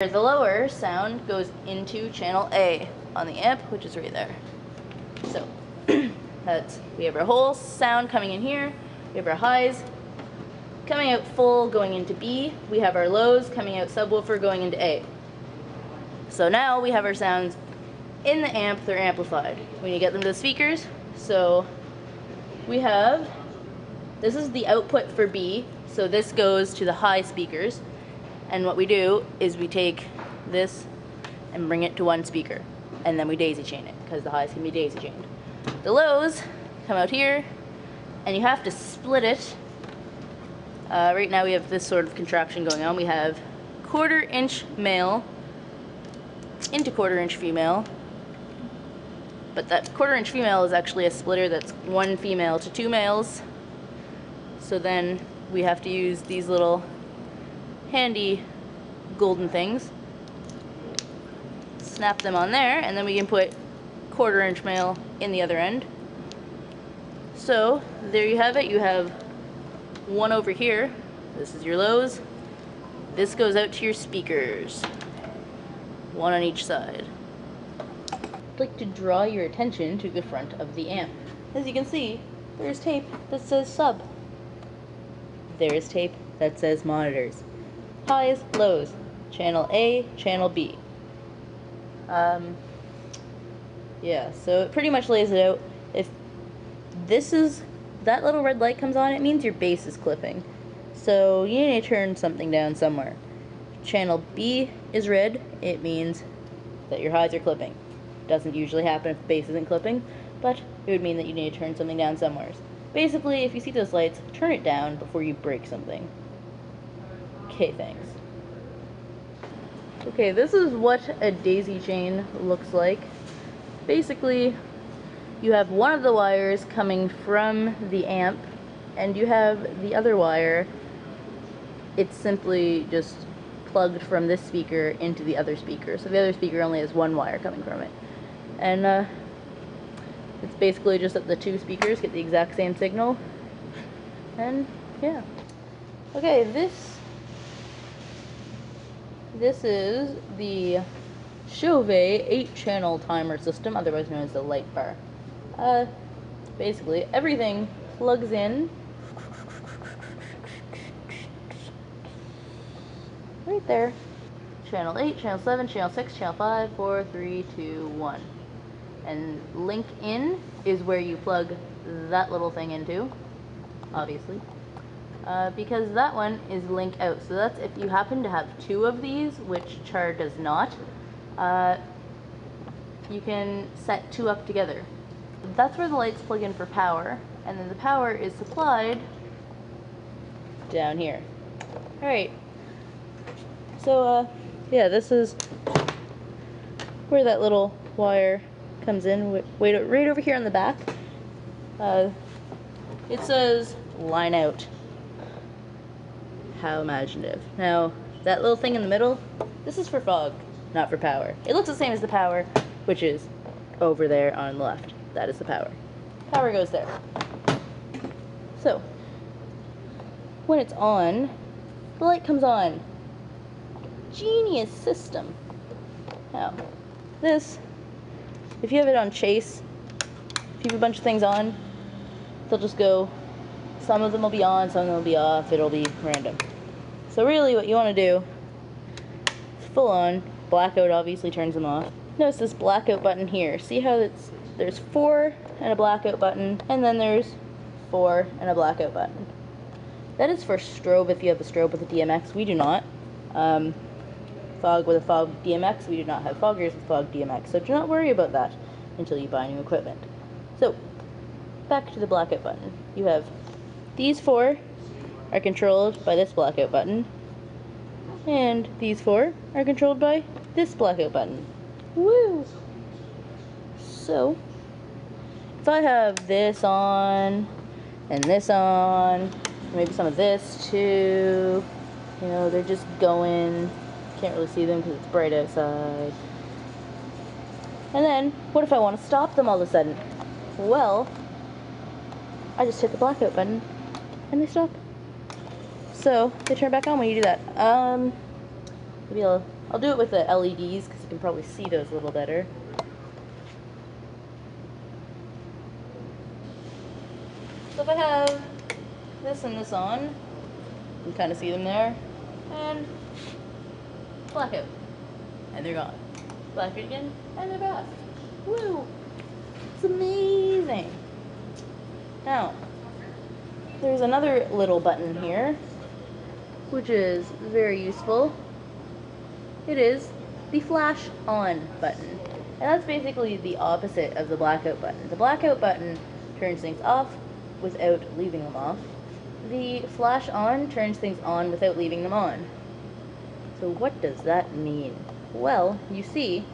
The lower sound goes into channel A on the amp, which is right there. So we have our whole sound coming in here. We have our highs coming out full going into B. We have our lows coming out subwoofer going into A. So now we have our sounds in the amp, they're amplified. We need to get them to the speakers. So we have, this is the output for B, so this goes to the high speakers. And what we do is we take this and bring it to one speaker, and then we daisy chain it, because the highs can be daisy chained. The lows come out here, and you have to split it. Right now we have this sort of contraption going on. We have 1/4 inch male into 1/4 inch female, but that 1/4 inch female is actually a splitter that's 1 female to 2 males. So then we have to use these little handy golden things, snap them on there, and then we can put 1/4 inch male in the other end. So there you have it. You have one over here. This is your lows. This goes out to your speakers, one on each side. I'd like to draw your attention to the front of the amp. As you can see, there's tape that says sub. There's tape that says monitors. Highs, lows, channel A, channel B. Yeah, so it pretty much lays it out. If that little red light comes on, it means your bass is clipping. So you need to turn something down somewhere. Channel B is red, it means that your highs are clipping. Doesn't usually happen if the bass isn't clipping, but it would mean that you need to turn something down somewhere. Basically, if you see those lights, turn it down before you break something. Okay, thanks. Okay, this is what a daisy chain looks like. Basically, you have one of the wires coming from the amp, and you have the other wire. It's simply just plugged from this speaker into the other speaker. So the other speaker only has one wire coming from it. And it's basically just that the two speakers get the exact same signal. And yeah. Okay, this is the Chauvet 8-channel timer system, otherwise known as the light bar. Basically, everything plugs in right there. Channel 8, channel 7, channel 6, channel 5, 4, 3, 2, 1. And link in is where you plug that little thing into, obviously. Because that one is link out. So that's if you happen to have 2 of these, which CHAR does not, you can set 2 up together. That's where the lights plug in for power, and then the power is supplied down here. Alright, so yeah, this is where that little wire comes in. Wait, right over here on the back, it says line out. How imaginative. Now, that little thing in the middle, this is for fog, not for power. It looks the same as the power, which is over there on the left. That is the power. Power goes there. So, when it's on, the light comes on. Genius system. Now, this, if you have it on chase, if you have a bunch of things on, they'll just go, some of them will be on, some of them will be off, it'll be random. So really what you want to do is full on, blackout obviously turns them off. Notice this blackout button here. See how there's 4 and a blackout button, and then there's 4 and a blackout button. That is for strobe if you have a strobe with a DMX. We do not. Fog with a fog DMX, we do not have foggers with fog DMX, so do not worry about that until you buy new equipment. So, back to the blackout button. You have these 4 are controlled by this blackout button, and these 4 are controlled by this blackout button. Woo! So, if I have this on, and this on, maybe some of this too, you know, they're just going, can't really see them because it's bright outside. And then, what if I want to stop them all of a sudden? Well, I just hit the blackout button, and they stop. So, they turn back on when you do that. Maybe I'll I'll do it with the LEDs because you can probably see those a little better. So if I have this and this on, you can kind of see them there, and blackout, and they're gone. Blackout again, and they're back. Woo! It's amazing. Now, there's another little button here, which is very useful. It is the flash on button. And that's basically the opposite of the blackout button. The blackout button turns things off without leaving them off. The flash on turns things on without leaving them on. So what does that mean? Well, you see,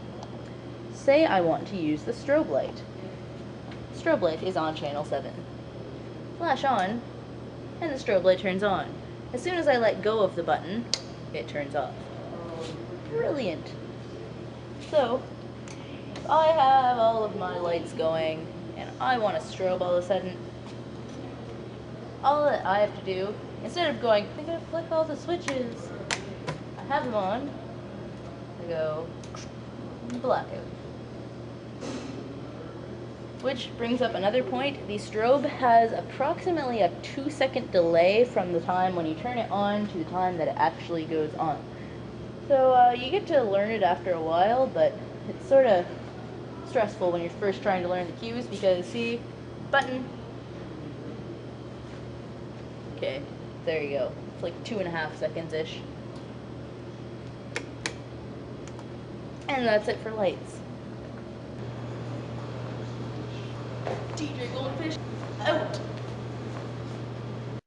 say I want to use the strobe light. Strobe light is on channel 7. Flash on, and the strobe light turns on. As soon as I let go of the button, it turns off. Brilliant. So, if I have all of my lights going, and I want to strobe all of a sudden, all that I have to do, instead of going, I gotta flick all the switches, I have them on, I go, blackout. Which brings up another point. The strobe has approximately a 2-second delay from the time when you turn it on to the time that it actually goes on. So you get to learn it after a while, but it's sort of stressful when you're first trying to learn the cues because, see, button. Okay, there you go. It's like 2.5 seconds-ish. And that's it for lights. DJ Goldfish, out!